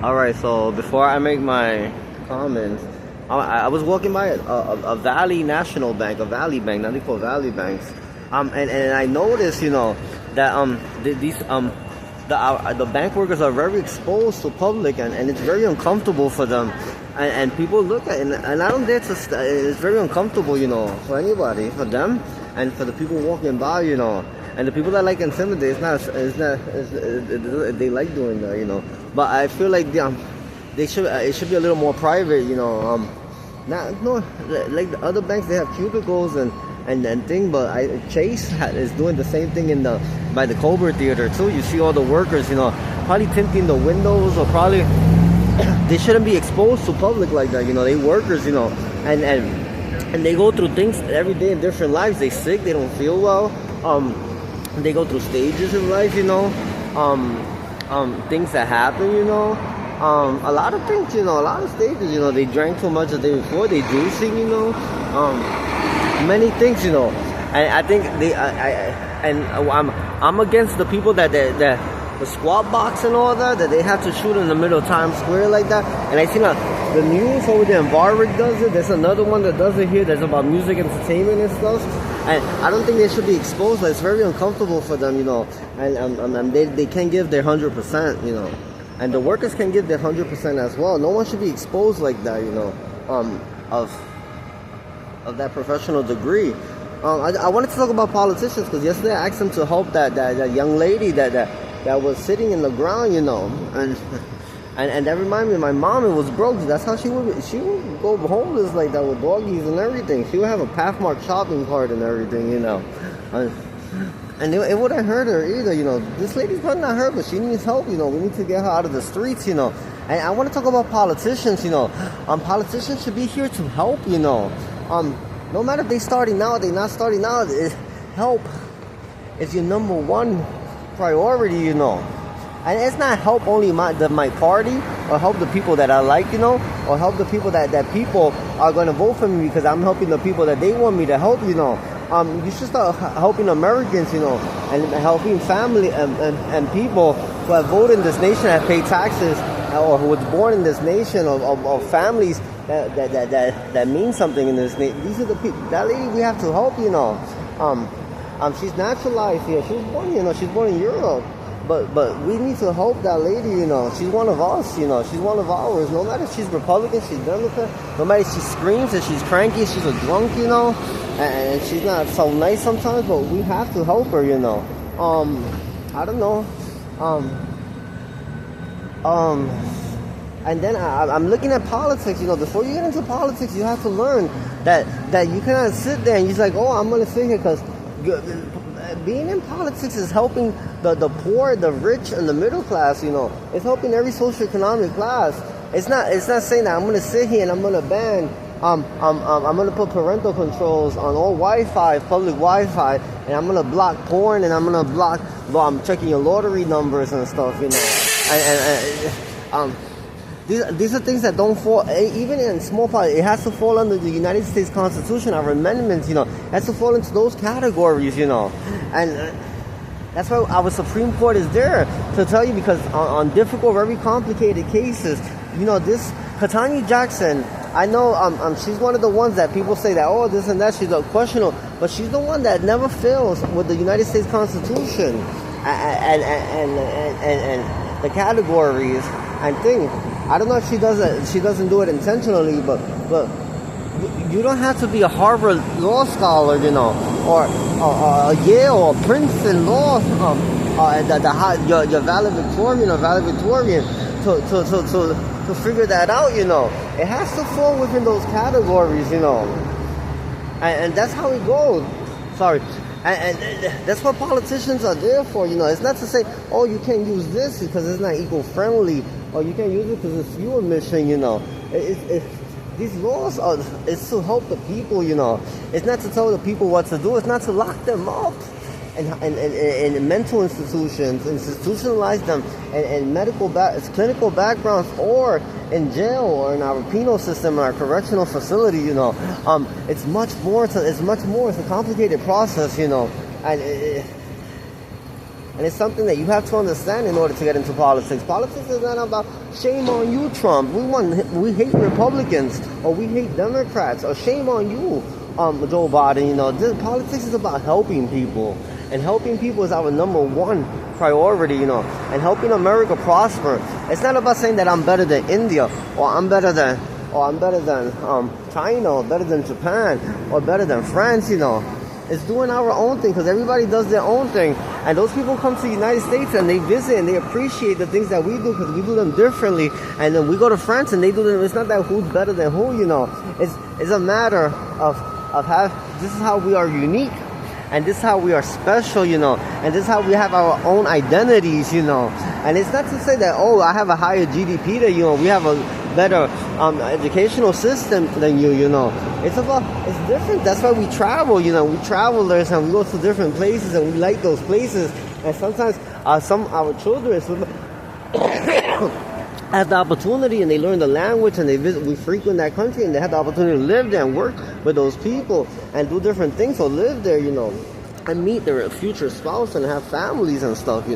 All right, so before I make my comments, I was walking by a Valley National Bank, a Valley Bank, now they call Valley Banks, and I noticed, that the bank workers are very exposed to public, and it's very uncomfortable for them, and people look at it, and I don't dare to. It's very uncomfortable, for anybody, for them, and for the people walking by. And the people that like intimidate, they like doing that. But I feel like they should, it should be a little more private, not no like the other banks, they have cubicles and thing, but Chase is doing the same thing by the Colbert Theater too. You see all the workers, probably tinting the windows, or probably they shouldn't be exposed to public like that. They workers, and they go through things every day in different lives. They sick, they don't feel well. They go through stages in life, things that happen, a lot of things, a lot of stages, they drank too much the day before, they juicing, many things, and I think I'm against the people that the squat box and all that they have to shoot in the middle of Times Square like that. And I think the news over there in Varric does it. There's another one that does it here that's about music entertainment and stuff. And I don't think they should be exposed. It's very uncomfortable for them, and they can't give their 100%, and the workers can give their 100% as well. No one should be exposed like that, of that professional degree. I wanted to talk about politicians, because yesterday I asked them to help that young lady that was sitting in the ground, and that reminded me of my mom. It was broke. That's how she would go homeless like that with doggies and everything. She would have a Pathmark shopping cart and everything, and it wouldn't hurt her either, This lady's probably not hurt, but she needs help, We need to get her out of the streets, And I want to talk about politicians, Politicians should be here to help, No matter if they're starting out, they're not starting out, help is your number one priority, And it's not help only my party, or help the people that I like, or help the people that people are going to vote for me because I'm helping the people that they want me to help, You should start helping Americans, and helping family and people who have voted in this nation, have paid taxes, or who was born in this nation, of families that mean something in this nation. These are the people. That lady we have to help, She's naturalized here. She was born, she's born in Europe. But we need to help that lady, She's one of us, She's one of ours. No matter if she's Republican, she's Democrat. No matter if she screams and she's cranky, she's a drunk, And she's not so nice sometimes, but we have to help her, I don't know. And then I'm looking at politics, Before you get into politics, you have to learn that you cannot sit there and you're like, oh, I'm going to sit here because being in politics is helping the poor, the rich, and the middle class, It's helping every socioeconomic class. It's not saying that I'm going to sit here and I'm going to ban, I'm going to put parental controls on all Wi-Fi, public Wi-Fi, and I'm going to block porn, and I'm going to block, I'm checking your lottery numbers and stuff, These are things that don't fall, even in small part, it has to fall under the United States Constitution, our amendments, It has to fall into those categories, And that's why our Supreme Court is there to tell you, because on difficult, very complicated cases, this Ketanji Jackson, I know she's one of the ones that people say that, oh, this and that, she's a questionable, but she's the one that never fails with the United States Constitution and the categories and things. I don't know if she doesn't do it intentionally, but you don't have to be a Harvard law scholar, or a Yale or Princeton law, your valedictorian or valedictorian to figure that out, It has to fall within those categories, and that's how it goes. Sorry. And that's what politicians are there for, It's not to say, oh, you can't use this because it's not eco-friendly, or you can't use it because it's fuel emission, These laws it's to help the people, It's not to tell the people what to do. It's not to lock them up in mental institutions, institutionalize them in clinical backgrounds, or in jail, or in our penal system, our correctional facility, It's much more. It's a complicated process, And And it's something that you have to understand in order to get into politics. Politics is not about shame on you, Trump. We hate Republicans, or we hate Democrats, or shame on you, Joe Biden. Politics is about helping people. And helping people is our number one priority, and helping America prosper. It's not about saying that I'm better than India, or I'm better than China, or better than Japan, or better than France, It's doing our own thing, because everybody does their own thing. And those people come to the United States and they visit and they appreciate the things that we do, because we do them differently. And then we go to France and they do them. It's not that who's better than who, It's a matter of this is how we are unique. And this is how we are special, And this is how we have our own identities, And it's not to say that, I have a higher GDP than you, we have a better educational system than you, It's different. That's why we travel, We travelers, and we go to different places, and we like those places. And sometimes our children have the opportunity, and they learn the language, and we frequent that country, and they have the opportunity to live there and work with those people and do different things, or live there, and meet their future spouse and have families and stuff,